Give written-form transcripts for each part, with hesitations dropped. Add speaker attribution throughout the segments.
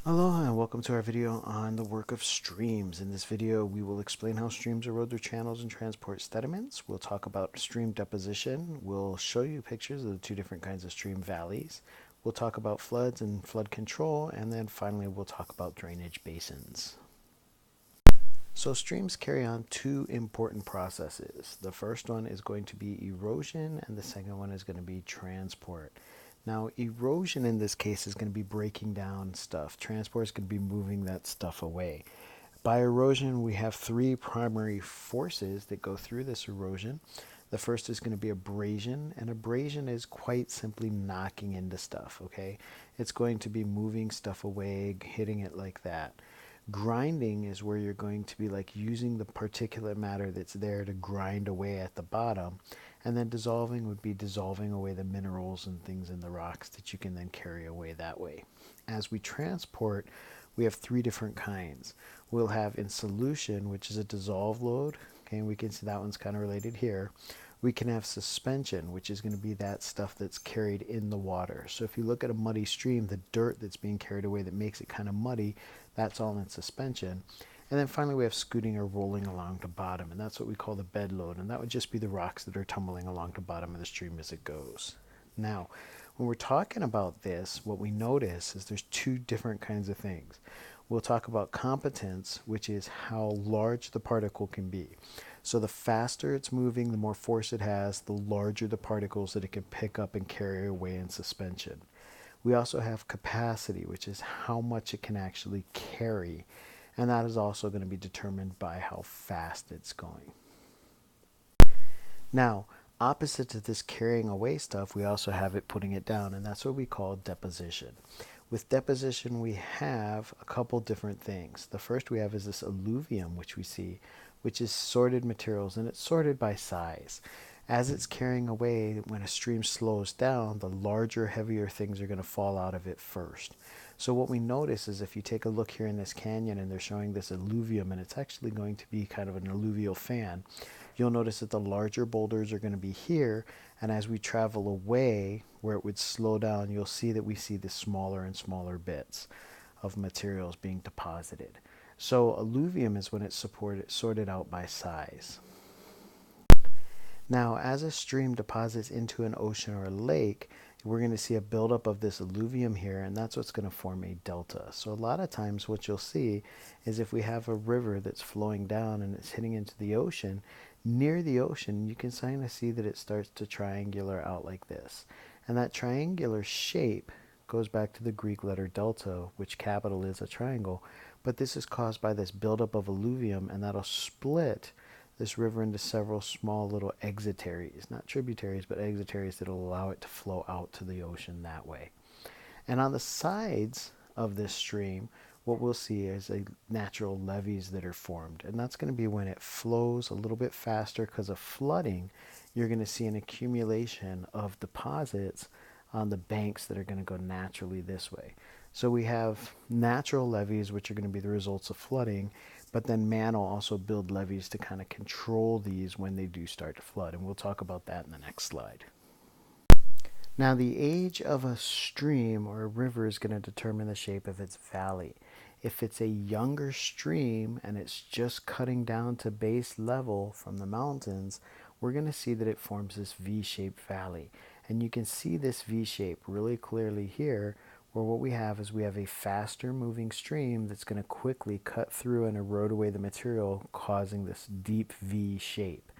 Speaker 1: Aloha and welcome to our video on the work of streams. In this video, we will explain how streams erode their channels and transport sediments. We'll talk about stream deposition. We'll show you pictures of the two different kinds of stream valleys. We'll talk about floods and flood control, and then finally we'll talk about drainage basins. So streams carry on two important processes. The first one is going to be erosion, and the second one is going to be transport. Now, erosion in this case is going to be breaking down stuff. Transport is going to be moving that stuff away. By erosion, we have three primary forces that go through this erosion. The first is going to be abrasion, and abrasion is quite simply knocking into stuff, okay? It's going to be moving stuff away, hitting it like that. Grinding is where you're going to be like using the particulate matter that's there to grind away at the bottom. And then dissolving would be dissolving away the minerals and things in the rocks that you can then carry away that way. As we transport, we have three different kinds. We'll have in solution, which is a dissolve load. Okay, we can see that one's kind of related here. We can have suspension, which is going to be that stuff that's carried in the water. So if you look at a muddy stream, the dirt that's being carried away that makes it kind of muddy, that's all in suspension. And then finally we have scooting or rolling along the bottom, and that's what we call the bed load, and that would just be the rocks that are tumbling along the bottom of the stream as it goes. Now, when we're talking about this, what we notice is there's two different kinds of things. We'll talk about competence, which is how large the particle can be. So the faster it's moving, the more force it has, the larger the particles that it can pick up and carry away in suspension. We also have capacity, which is how much it can actually carry. And that is also going to be determined by how fast it's going. Now, opposite to this carrying away stuff, we also have it putting it down, and that's what we call deposition. With deposition, we have a couple different things. The first we have is this alluvium, which we see, which is sorted materials, and it's sorted by size. As it's carrying away, when a stream slows down, the larger, heavier things are going to fall out of it first. So what we notice is if you take a look here in this canyon and they're showing this alluvium, and it's actually going to be kind of an alluvial fan, you'll notice that the larger boulders are going to be here, and as we travel away where it would slow down, you'll see that we see the smaller and smaller bits of materials being deposited. So alluvium is when it's sorted out by size. Now, as a stream deposits into an ocean or a lake, we're going to see a buildup of this alluvium here, and that's what's going to form a delta. So a lot of times what you'll see is if we have a river that's flowing down and it's hitting into the ocean, near the ocean, you can kind of see that it starts to triangular out like this. And that triangular shape goes back to the Greek letter delta, which capital is a triangle. But this is caused by this buildup of alluvium, and that'll split this river into several small little exitaries, not tributaries, but exitaries that will allow it to flow out to the ocean that way. And on the sides of this stream, what we'll see is a natural levees that are formed. And that's going to be when it flows a little bit faster because of flooding. You're going to see an accumulation of deposits on the banks that are going to go naturally this way. So we have natural levees, which are going to be the results of flooding, but then man will also build levees to kind of control these when they do start to flood. And we'll talk about that in the next slide. Now, the age of a stream or a river is going to determine the shape of its valley. If it's a younger stream and it's just cutting down to base level from the mountains, we're going to see that it forms this V-shaped valley. And you can see this V-shape really clearly here, where what we have is we have a faster moving stream that's going to quickly cut through and erode away the material, causing this deep V shape.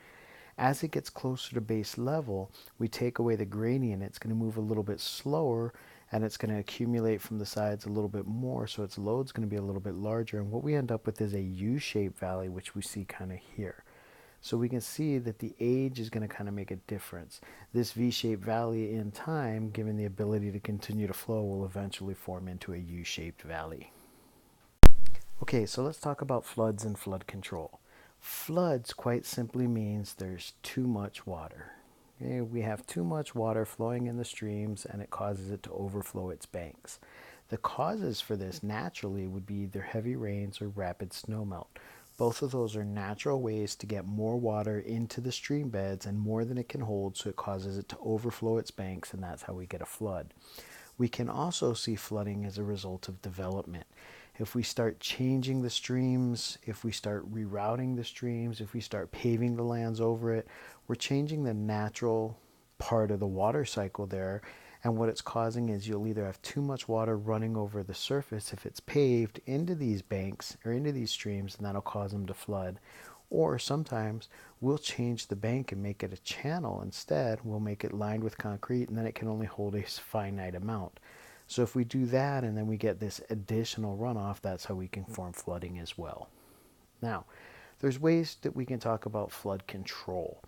Speaker 1: As it gets closer to base level, we take away the gradient. It's going to move a little bit slower, and it's going to accumulate from the sides a little bit more, so its load's going to be a little bit larger. And what we end up with is a U-shaped valley, which we see kind of here. So we can see that the age is going to kind of make a difference. This V-shaped valley in time, given the ability to continue to flow, will eventually form into a U-shaped valley. Okay, so let's talk about floods and flood control. Floods quite simply means there's too much water. Okay, we have too much water flowing in the streams, and it causes it to overflow its banks. The causes for this naturally would be either heavy rains or rapid snowmelt. Both of those are natural ways to get more water into the stream beds and more than it can hold, so it causes it to overflow its banks, and that's how we get a flood. We can also see flooding as a result of development. If we start changing the streams, if we start rerouting the streams, if we start paving the lands over it, we're changing the natural part of the water cycle there. And what it's causing is you'll either have too much water running over the surface if it's paved into these banks or into these streams, and that'll cause them to flood. Or sometimes we'll change the bank and make it a channel instead. We'll make it lined with concrete, and then it can only hold a finite amount. So if we do that and then we get this additional runoff, that's how we can form flooding as well. Now, there's ways that we can talk about flood control.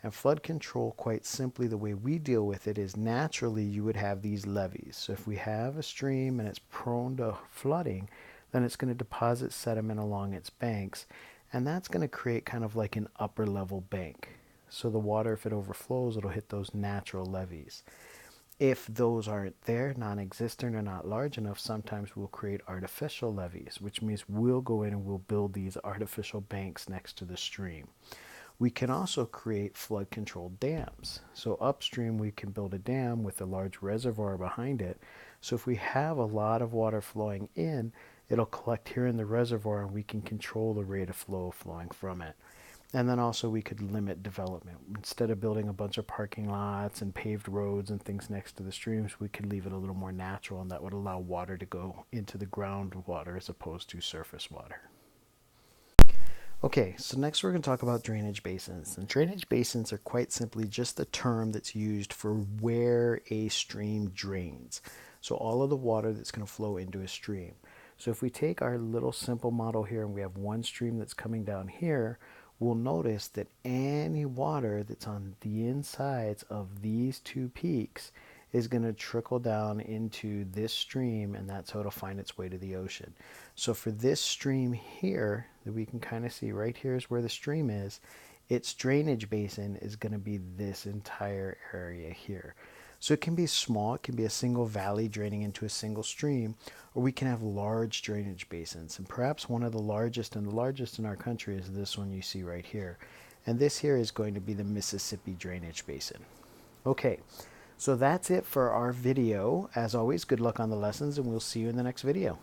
Speaker 1: And flood control, quite simply, the way we deal with it is naturally you would have these levees. So if we have a stream and it's prone to flooding, then it's going to deposit sediment along its banks. And that's going to create kind of like an upper level bank. So the water, if it overflows, it'll hit those natural levees. If those aren't there, non-existent or not large enough, sometimes we'll create artificial levees, which means we'll go in and we'll build these artificial banks next to the stream. We can also create flood control dams. So upstream we can build a dam with a large reservoir behind it. So if we have a lot of water flowing in, it'll collect here in the reservoir and we can control the rate of flow flowing from it. And then also we could limit development. Instead of building a bunch of parking lots and paved roads and things next to the streams, we could leave it a little more natural, and that would allow water to go into the groundwater as opposed to surface water. Okay, so next we're going to talk about drainage basins. And drainage basins are quite simply just the term that's used for where a stream drains. So all of the water that's going to flow into a stream. So if we take our little simple model here and we have one stream that's coming down here, we'll notice that any water that's on the insides of these two peaks is going to trickle down into this stream, and that's how it'll find its way to the ocean. So for this stream here that we can kind of see right here is where the stream is, its drainage basin is going to be this entire area here. So it can be small, it can be a single valley draining into a single stream, or we can have large drainage basins. And perhaps one of the largest, and the largest in our country, is this one you see right here. And this here is going to be the Mississippi drainage basin. Okay, so that's it for our video. As always, good luck on the lessons, and we'll see you in the next video.